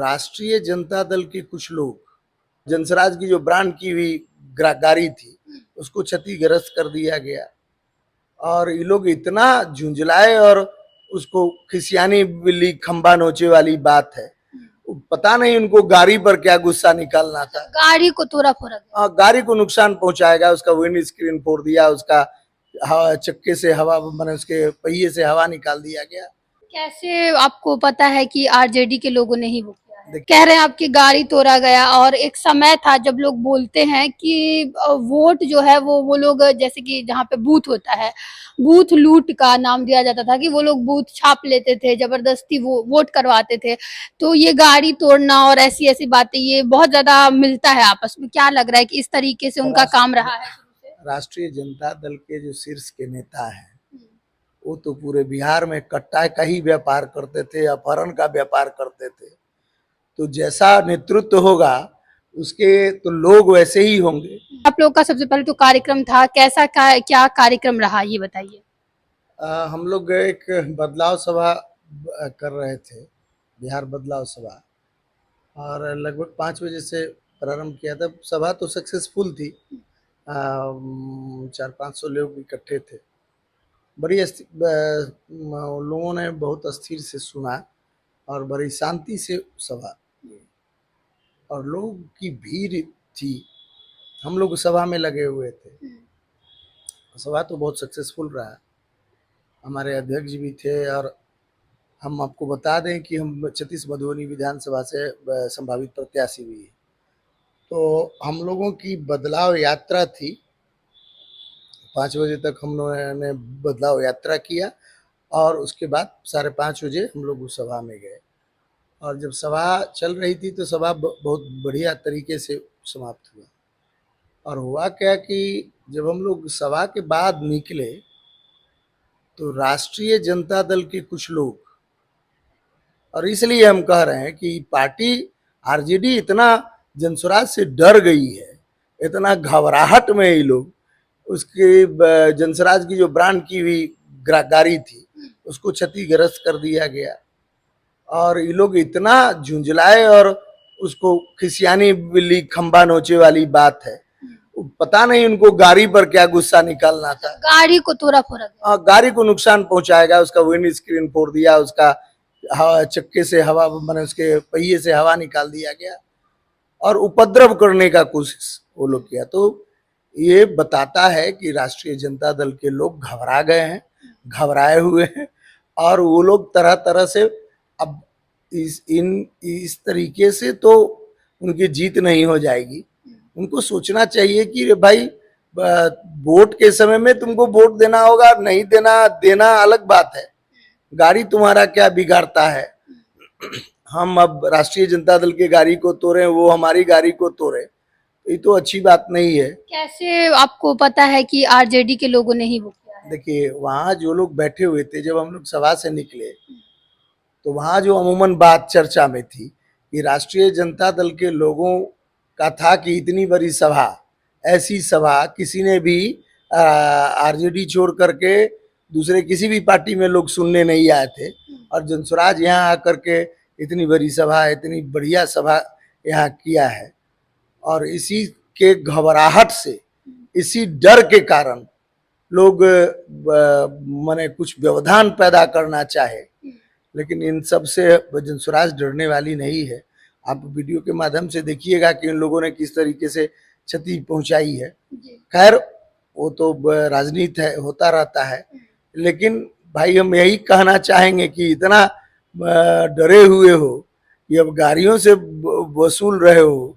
राष्ट्रीय जनता दल के कुछ लोग जनसराज की जो ब्रांड की हुई गाड़ी थी उसको क्षतिग्रस्त कर दिया गया और ये लोग इतना झुंझलाए और उसको खिसियानी बिल्ली खंबा नोचे वाली बात है। पता नहीं उनको गाड़ी पर क्या गुस्सा निकालना था। गाड़ी को तोड़ा फोड़ा गया। गाड़ी को नुकसान पहुंचाएगा, उसका विंड स्क्रीन फोड़ दिया, उसका हवा चक्के से हवा मैंने उसके पहिए से हवा निकाल दिया गया। कैसे आपको पता है कि आरजेडी के लोगों ने ही वो किया है? कह रहे हैं आपकी गाड़ी तोड़ा गया और एक समय था जब लोग बोलते हैं कि वोट जो है वो लोग जैसे कि जहाँ पे बूथ होता है, बूथ लूट का नाम दिया जाता था कि वो लोग बूथ छाप लेते थे, जबरदस्ती वो वोट करवाते थे। तो ये गाड़ी तोड़ना और ऐसी ऐसी बातें ये बहुत ज्यादा मिलता है आपस में। क्या लग रहा है कि इस तरीके से उनका काम रहा है शुरू से? राष्ट्रीय जनता दल के जो शीर्ष के नेता हैं वो तो पूरे बिहार में कट्टा का ही व्यापार करते थे, अपहरण का व्यापार करते थे। तो जैसा नेतृत्व होगा उसके तो लोग वैसे ही होंगे। आप लोग का सबसे पहले तो कार्यक्रम था, कैसा क्या कार्यक्रम रहा ये बताइए। हम लोग एक बदलाव सभा कर रहे थे, बिहार बदलाव सभा, और लगभग 5 बजे से प्रारंभ किया था। सभा तो सक्सेसफुल थी, 400-500 लोग इकट्ठे थे। बड़ी लोगों ने बहुत अस्थिर से सुना और बड़ी शांति से सभा और लोग की भीड़ थी। हम लोग सभा में लगे हुए थे। सभा तो बहुत सक्सेसफुल रहा। हमारे अध्यक्ष भी थे और हम आपको बता दें कि हम 36 मधुबनी विधानसभा से संभावित प्रत्याशी भी हैं। तो हम लोगों की बदलाव यात्रा थी। 5 बजे तक हम लोगों ने बदलाव यात्रा किया और उसके बाद 5:30 बजे हम लोग उस सभा में गए। और जब सभा चल रही थी तो सभा बहुत बढ़िया तरीके से समाप्त हुआ। और हुआ क्या कि जब हम लोग सभा के बाद निकले तो राष्ट्रीय जनता दल के कुछ लोग, और इसलिए हम कह रहे हैं कि पार्टी आरजेडी इतना जनसुराज से डर गई है, इतना घबराहट में ये लोग, उसके जनसराज की जो ब्रांड की हुई गाड़ी थी उसको क्षतिग्रस्त कर दिया गया और ये लोग इतना झुंझलाए और उसको खिसियानी बिल्ली खंबा नोचे वाली बात है। पता नहीं उनको गाड़ी पर क्या गुस्सा निकालना था। गाड़ी को तोड़ा फोड़ा गया। गाड़ी को नुकसान पहुंचाएगा, उसका विंड स्क्रीन फोड़ दिया, उसका हवा चक्के से हवा मैंने उसके पहिए से हवा निकाल दिया गया और उपद्रव करने का कोशिश वो लोग किया। तो ये बताता है कि राष्ट्रीय जनता दल के लोग घबरा गए हैं, घबराए हुए हैं और वो लोग तरह तरह से अब इस तरीके से तो उनकी जीत नहीं हो जाएगी। उनको सोचना चाहिए कि भाई वोट के समय में तुमको वोट देना होगा, नहीं देना अलग बात है। गाड़ी तुम्हारा क्या बिगाड़ता है। हम अब राष्ट्रीय जनता दल के गाड़ी को तोड़े, वो हमारी गाड़ी को तोड़े, ये तो अच्छी बात नहीं है। कैसे आपको पता है कि आरजेडी के लोगों ने ही वो किया है? देखिए वहाँ जो लोग बैठे हुए थे, जब हम लोग सभा से निकले तो वहाँ जो अमूमन बात चर्चा में थी कि राष्ट्रीय जनता दल के लोगों का था कि इतनी बड़ी सभा, ऐसी सभा किसी ने भी आरजेडी छोड़ करके दूसरे किसी भी पार्टी में लोग सुनने नहीं आए थे। और जनसुराज यहाँ आकर के इतनी बड़ी सभा, इतनी बढ़िया सभा यहाँ किया है और इसी के घबराहट से, इसी डर के कारण लोग माने कुछ व्यवधान पैदा करना चाहे, लेकिन इन सब से जनसुराज डरने वाली नहीं है। आप वीडियो के माध्यम से देखिएगा कि इन लोगों ने किस तरीके से क्षति पहुंचाई है। खैर वो तो राजनीति है, होता रहता है, लेकिन भाई हम यही कहना चाहेंगे कि इतना डरे हुए हो कि अब गाड़ियों से वसूल रहे हो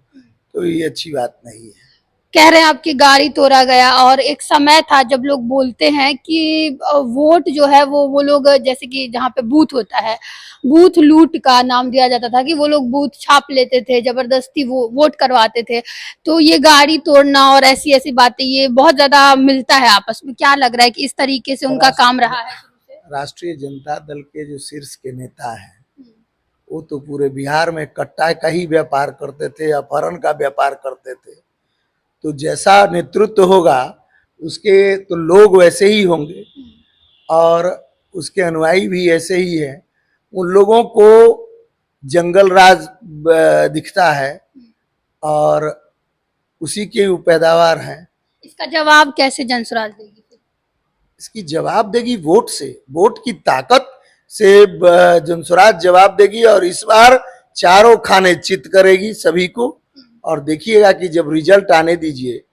तो ये अच्छी बात नहीं है। कह रहे हैं आपकी गाड़ी तोड़ा गया और एक समय था जब लोग बोलते हैं कि वोट जो है वो लोग जैसे कि जहाँ पे बूथ होता है, बूथ लूट का नाम दिया जाता था कि वो लोग बूथ छाप लेते थे, जबरदस्ती वो वोट करवाते थे। तो ये गाड़ी तोड़ना और ऐसी ऐसी बातें ये बहुत ज्यादा मिलता है आपस में। क्या लग रहा है कि इस तरीके से उनका काम रहा है शुरू से? राष्ट्रीय जनता दल के जो शीर्ष के नेता हैं वो तो पूरे बिहार में कट्टा का ही व्यापार करते थे, अपहरण का व्यापार करते थे। तो जैसा नेतृत्व होगा उसके तो लोग वैसे ही होंगे और उसके अनुयायी भी ऐसे ही हैं। उन लोगों को जंगल राज दिखता है और उसी के वो पैदावार हैं। इसका जवाब कैसे जनसुराज देगी? इसकी जवाब देगी वोट से, वोट की ताकत से जनसुराज जवाब देगी और इस बार चारों खाने चित करेगी सभी को। और देखिएगा कि जब रिजल्ट आने दीजिए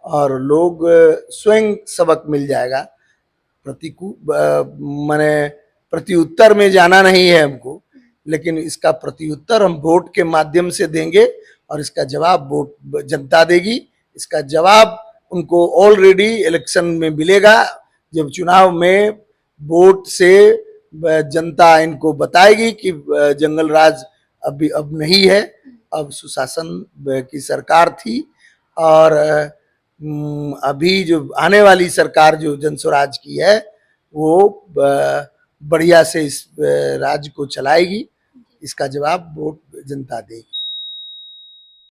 और लोग स्वयं सबक मिल जाएगा। माने प्रत्युत्तर में जाना नहीं है हमको, लेकिन इसका प्रत्युत्तर हम वोट के माध्यम से देंगे और इसका जवाब वोट जनता देगी। इसका जवाब उनको ऑलरेडी इलेक्शन में मिलेगा। जब चुनाव में वोट से जनता इनको बताएगी कि जंगल राज अब नहीं है, अब सुशासन की सरकार थी और अभी जो आने वाली सरकार जो जनस्वराज की है वो बढ़िया से इस राज्य को चलाएगी। इसका जवाब वोट जनता देगी।